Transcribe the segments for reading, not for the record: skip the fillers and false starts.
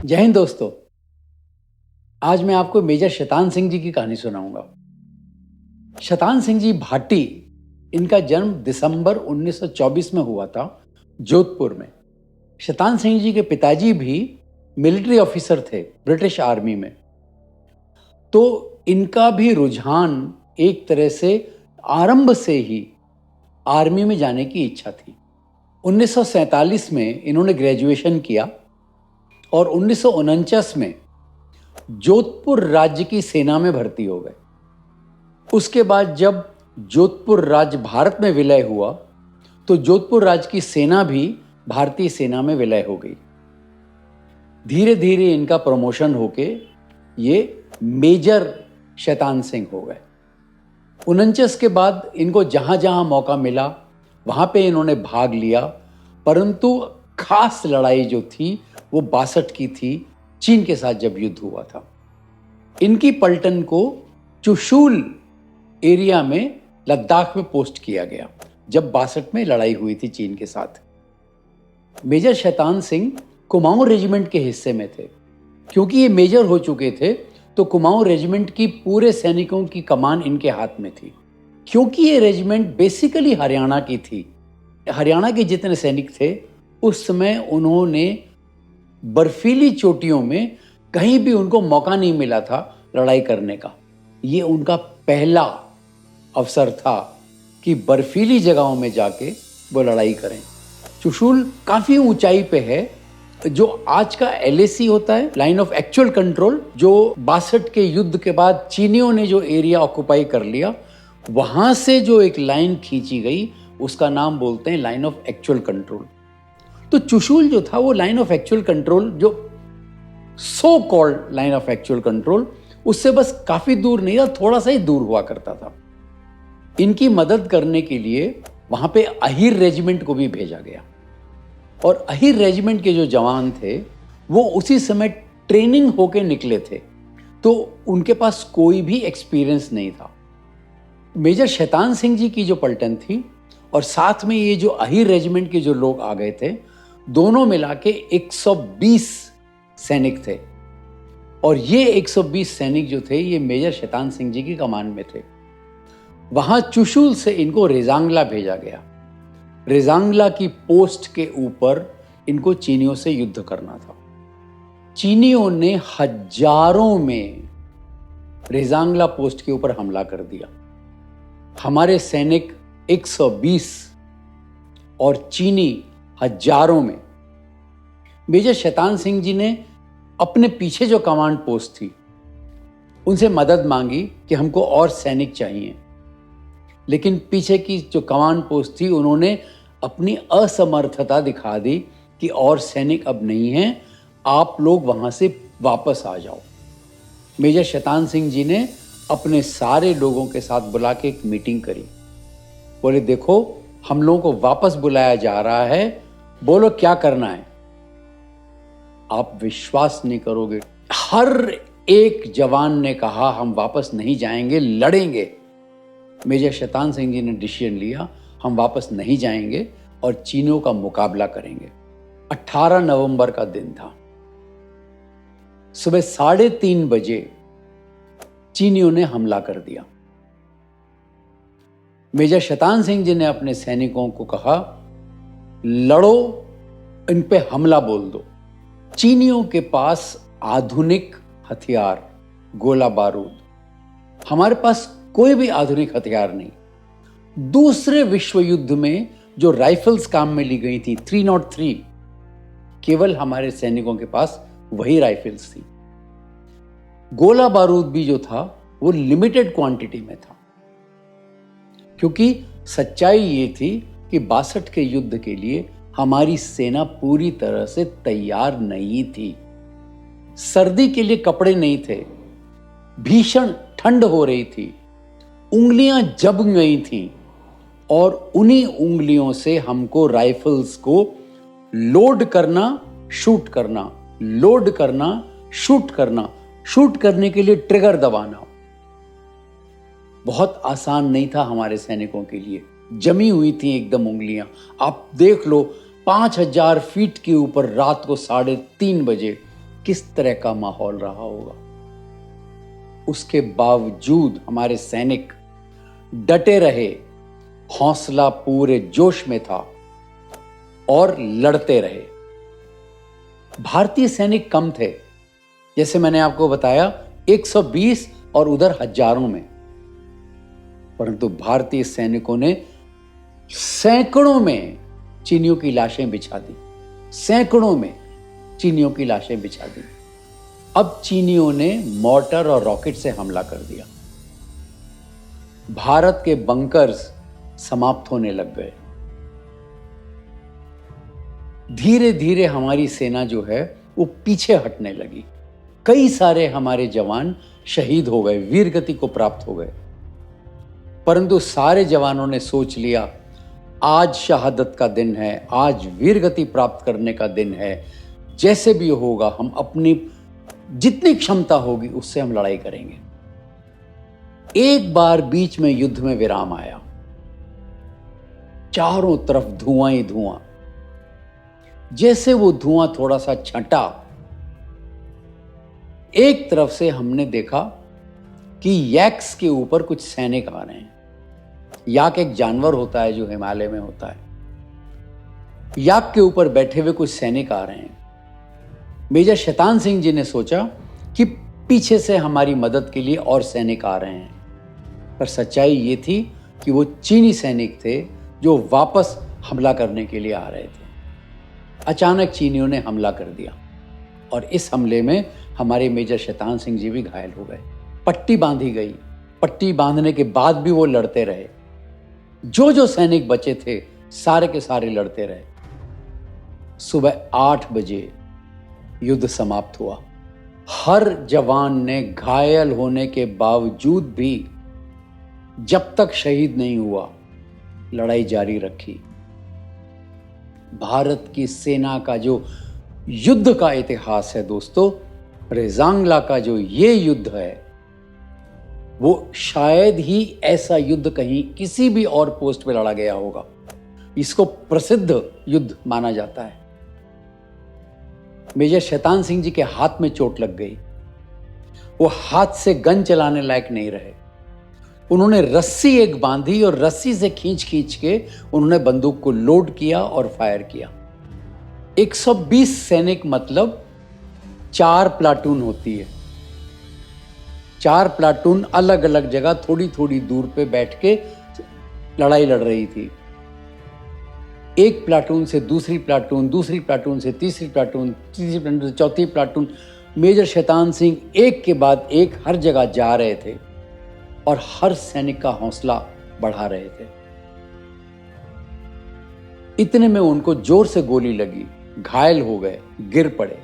जय हिंद दोस्तों। आज मैं आपको मेजर शैतान सिंह जी की कहानी सुनाऊंगा। शैतान सिंह जी भाटी, इनका जन्म दिसंबर 1924 में हुआ था जोधपुर में। शैतान सिंह जी के पिताजी भी मिलिट्री ऑफिसर थे ब्रिटिश आर्मी में, तो इनका भी रुझान एक तरह से आरंभ से ही आर्मी में जाने की इच्छा थी। 1947 में इन्होंने ग्रेजुएशन किया और 1949 में जोधपुर राज्य की सेना में भर्ती हो गए। उसके बाद जब जोधपुर राज्य भारत में विलय हुआ तो जोधपुर राज्य की सेना भी भारतीय सेना में विलय हो गई। धीरे धीरे इनका प्रमोशन होके ये मेजर शैतान सिंह हो गए। 49 के बाद इनको जहां जहां मौका मिला वहां पे इन्होंने भाग लिया, परंतु खास लड़ाई जो थी वो 62 की थी, चीन के साथ जब युद्ध हुआ था। इनकी पलटन को चुशूल एरिया में लद्दाख में पोस्ट किया गया जब 62 में लड़ाई हुई थी चीन के साथ। मेजर शैतान सिंह कुमाऊं रेजिमेंट के हिस्से में थे। क्योंकि ये मेजर हो चुके थे तो कुमाऊं रेजिमेंट की पूरे सैनिकों की कमान इनके हाथ में थी। क्योंकि ये रेजिमेंट बेसिकली हरियाणा की थी, हरियाणा के जितने सैनिक थे उस समय उन्होंने बर्फीली चोटियों में कहीं भी उनको मौका नहीं मिला था लड़ाई करने का। ये उनका पहला अवसर था कि बर्फीली जगहों में जाके वो लड़ाई करें। चुशूल काफ़ी ऊंचाई पे है, जो आज का LAC होता है, लाइन ऑफ एक्चुअल कंट्रोल, जो 62 के युद्ध के बाद चीनियों ने जो एरिया ऑक्युपाई कर लिया, वहां से जो एक लाइन खींची गई उसका नाम बोलते हैं लाइन ऑफ एक्चुअल कंट्रोल। तो चुशूल जो था वो लाइन ऑफ एक्चुअल कंट्रोल, जो so called line of actual control, उससे बस काफी दूर नहीं था, थोड़ा सा ही दूर हुआ करता था। इनकी मदद करने के लिए वहां पे अहिर रेजिमेंट को भी भेजा गया और अहिर रेजिमेंट के जो जवान थे वो उसी समय ट्रेनिंग होके निकले थे, तो उनके पास कोई भी एक्सपीरियंस नहीं था। मेजर शैतान सिंह जी की जो पलटन थी और साथ में ये जो अहिर रेजिमेंट के जो लोग आ गए थे, दोनों मिला के 120 सैनिक थे और ये 120 सैनिक जो थे ये मेजर शैतान सिंह जी की कमान में थे। वहां चुशूल से इनको रेजांगला भेजा गया। रेजांगला की पोस्ट के ऊपर इनको चीनियों से युद्ध करना था। चीनियों ने हजारों में रेजांगला पोस्ट के ऊपर हमला कर दिया। हमारे सैनिक 120 और चीनी हजारों में। मेजर शैतान सिंह जी ने अपने पीछे जो कमांड पोस्ट थी उनसे मदद मांगी कि हमको और सैनिक चाहिए, लेकिन पीछे की जो कमांड पोस्ट थी उन्होंने अपनी असमर्थता दिखा दी कि और सैनिक अब नहीं हैं, आप लोग वहां से वापस आ जाओ। मेजर शैतान सिंह जी ने अपने सारे लोगों के साथ बुला के एक मीटिंग करी। बोले देखो, हम लोगों को वापस बुलाया जा रहा है, बोलो क्या करना है। आप विश्वास नहीं करोगे, हर एक जवान ने कहा हम वापस नहीं जाएंगे, लड़ेंगे। मेजर शैतान सिंह जी ने डिसीजन लिया, हम वापस नहीं जाएंगे और चीनियों का मुकाबला करेंगे। 18 नवंबर का दिन था। सुबह 3:30 बजे चीनियों ने हमला कर दिया। मेजर शैतान सिंह जी ने अपने सैनिकों को कहा, लड़ो, इन पे हमला बोल दो। चीनियों के पास आधुनिक हथियार, गोला बारूद, हमारे पास कोई भी आधुनिक हथियार नहीं। दूसरे विश्व युद्ध में जो राइफल्स काम में ली गई थी 303, केवल हमारे सैनिकों के पास वही राइफल्स थी। गोला बारूद भी जो था वो लिमिटेड क्वांटिटी में था, क्योंकि सच्चाई ये थी कि 62 के युद्ध के लिए हमारी सेना पूरी तरह से तैयार नहीं थी। सर्दी के लिए कपड़े नहीं थे, भीषण ठंड हो रही थी, उंगलियां जब गई थीं और उन्हीं उंगलियों से हमको राइफल्स को लोड करना, शूट करना, लोड करना, शूट करना, शूट करने के लिए ट्रिगर दबाना बहुत आसान नहीं था हमारे सैनिकों के लिए। जमी हुई थी एकदम उंगलियां। आप देख लो, 5000 फीट के ऊपर रात को 3:30 बजे किस तरह का माहौल रहा होगा। उसके बावजूद हमारे सैनिक डटे रहे, हौसला पूरे जोश में था और लड़ते रहे। भारतीय सैनिक कम थे, जैसे मैंने आपको बताया 120 और उधर हजारों में, परंतु भारतीय सैनिकों ने सैकड़ों में चीनियों की लाशें बिछा दी, सैकड़ों में चीनियों की लाशें बिछा दी। अब चीनियों ने मॉर्टर और रॉकेट से हमला कर दिया। भारत के बंकर्स समाप्त होने लग गए। धीरे धीरे हमारी सेना जो है वो पीछे हटने लगी। कई सारे हमारे जवान शहीद हो गए, वीरगति को प्राप्त हो गए। परंतु सारे जवानों ने सोच लिया, आज शहादत का दिन है, आज वीरगति प्राप्त करने का दिन है, जैसे भी होगा हम अपनी जितनी क्षमता होगी उससे हम लड़ाई करेंगे। एक बार बीच में युद्ध में विराम आया, चारों तरफ धुआं ही धुआं। जैसे वो धुआं थोड़ा सा छंटा, एक तरफ से हमने देखा कि यैक्स के ऊपर कुछ सैनिक आ रहे हैं। याक एक जानवर होता है जो हिमालय में होता है। याक के ऊपर बैठे हुए कुछ सैनिक आ रहे हैं। मेजर शैतान सिंह जी ने सोचा कि पीछे से हमारी मदद के लिए और सैनिक आ रहे हैं, पर सच्चाई ये थी कि वो चीनी सैनिक थे जो वापस हमला करने के लिए आ रहे थे। अचानक चीनियों ने हमला कर दिया और इस हमले में हमारे मेजर शैतान सिंह जी भी घायल हो गए। पट्टी बांधी गई। पट्टी बांधने के बाद भी वो लड़ते रहे। जो सैनिक बचे थे सारे के सारे लड़ते रहे। सुबह 8 बजे युद्ध समाप्त हुआ। हर जवान ने घायल होने के बावजूद भी जब तक शहीद नहीं हुआ लड़ाई जारी रखी। भारत की सेना का जो युद्ध का इतिहास है दोस्तों, रेजांगला का जो ये युद्ध है, वो शायद ही ऐसा युद्ध कहीं किसी भी और पोस्ट पे लड़ा गया होगा। इसको प्रसिद्ध युद्ध माना जाता है। मेजर शैतान सिंह जी के हाथ में चोट लग गई। वो हाथ से गन चलाने लायक नहीं रहे। उन्होंने रस्सी एक बांधी और रस्सी से खींच खींच के उन्होंने बंदूक को लोड किया और फायर किया। 120 सैनिक मतलब 4 प्लाटून होती है। 4 प्लाटून अलग अलग जगह थोड़ी थोड़ी दूर पे बैठ के लड़ाई लड़ रही थी। एक प्लाटून से दूसरी प्लाटून, दूसरी प्लाटून से तीसरी प्लाटून, तीसरी प्लाटून से चौथी प्लाटून। मेजर शैतान सिंह एक के बाद एक हर जगह जा रहे थे और हर सैनिक का हौसला बढ़ा रहे थे। इतने में उनको जोर से गोली लगी, घायल हो गए, गिर पड़े।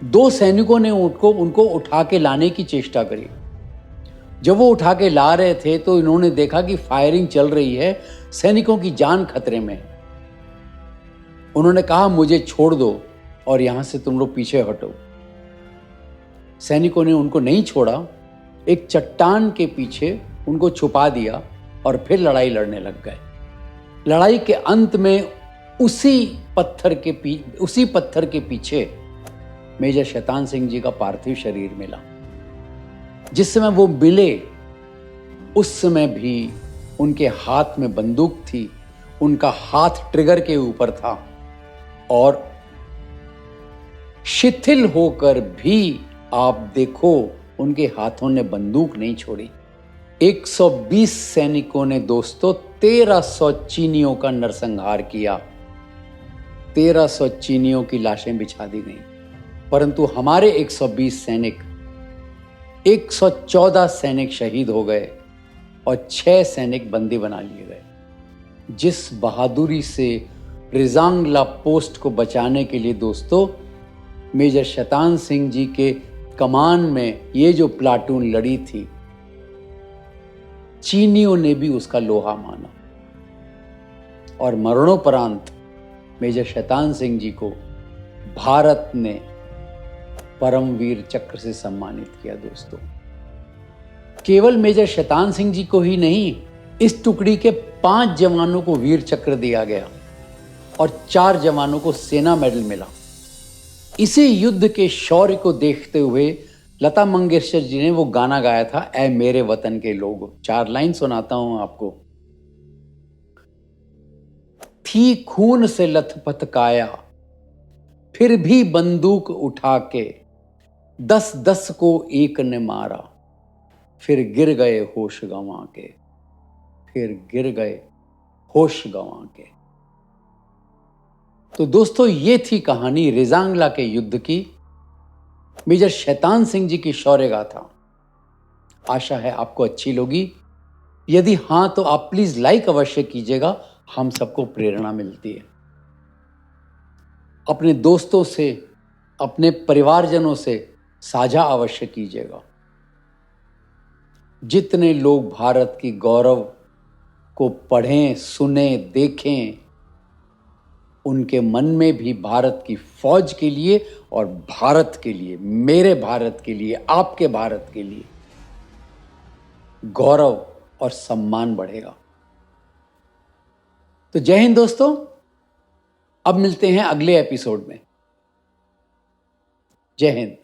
2 सैनिकों ने उनको उठा के लाने की चेष्टा करी। जब वो उठा के ला रहे थे तो इन्होंने देखा कि फायरिंग चल रही है, सैनिकों की जान खतरे में है। उन्होंने कहा, मुझे छोड़ दो और यहां से तुम लोग पीछे हटो। सैनिकों ने उनको नहीं छोड़ा, एक चट्टान के पीछे उनको छुपा दिया और फिर लड़ाई लड़ने लग गए। लड़ाई के अंत में उसी पत्थर के पीछे मेजर शैतान सिंह जी का पार्थिव शरीर मिला। जिस समय वो मिले उस समय भी उनके हाथ में बंदूक थी, उनका हाथ ट्रिगर के ऊपर था और शिथिल होकर भी आप देखो उनके हाथों ने बंदूक नहीं छोड़ी। 120 सैनिकों ने दोस्तों 1300 चीनियों का नरसंहार किया। 1300 चीनियों की लाशें बिछा दी गई, परंतु हमारे 120 सैनिक, 114 सैनिक शहीद हो गए और 6 सैनिक बंदी बना लिए गए। जिस बहादुरी से रेजांगला पोस्ट को बचाने के लिए दोस्तों मेजर शैतान सिंह जी के कमान में ये जो प्लाटून लड़ी थी, चीनियों ने भी उसका लोहा माना और मरणोपरांत मेजर शैतान सिंह जी को भारत ने परमवीर चक्र से सम्मानित किया। दोस्तों केवल मेजर शैतान सिंह जी को ही नहीं, इस टुकड़ी के 5 जवानों को वीर चक्र दिया गया और 4 जवानों को सेना मेडल मिला। इसी युद्ध के शौर्य को देखते हुए लता मंगेशकर जी ने वो गाना गाया था, ऐ मेरे वतन के लोग। 4 लाइन सुनाता हूं आपको। थी खून से लथपथ काया, फिर भी बंदूक उठा के 10-10 को एक ने मारा, फिर गिर गए होश गंवा के, फिर गिर गए होश गंवा के। तो दोस्तों, ये थी कहानी रेजांगला के युद्ध की, मेजर शैतान सिंह जी की शौर्य गाथा। आशा है आपको अच्छी लगी। यदि हां तो आप प्लीज लाइक अवश्य कीजिएगा, हम सबको प्रेरणा मिलती है। अपने दोस्तों से, अपने परिवारजनों से साझा अवश्य कीजिएगा। जितने लोग भारत की गौरव को पढ़ें, सुने, देखें, उनके मन में भी भारत की फौज के लिए और भारत के लिए, मेरे भारत के लिए, आपके भारत के लिए गौरव और सम्मान बढ़ेगा। तो जय हिंद दोस्तों, अब मिलते हैं अगले एपिसोड में। जय हिंद।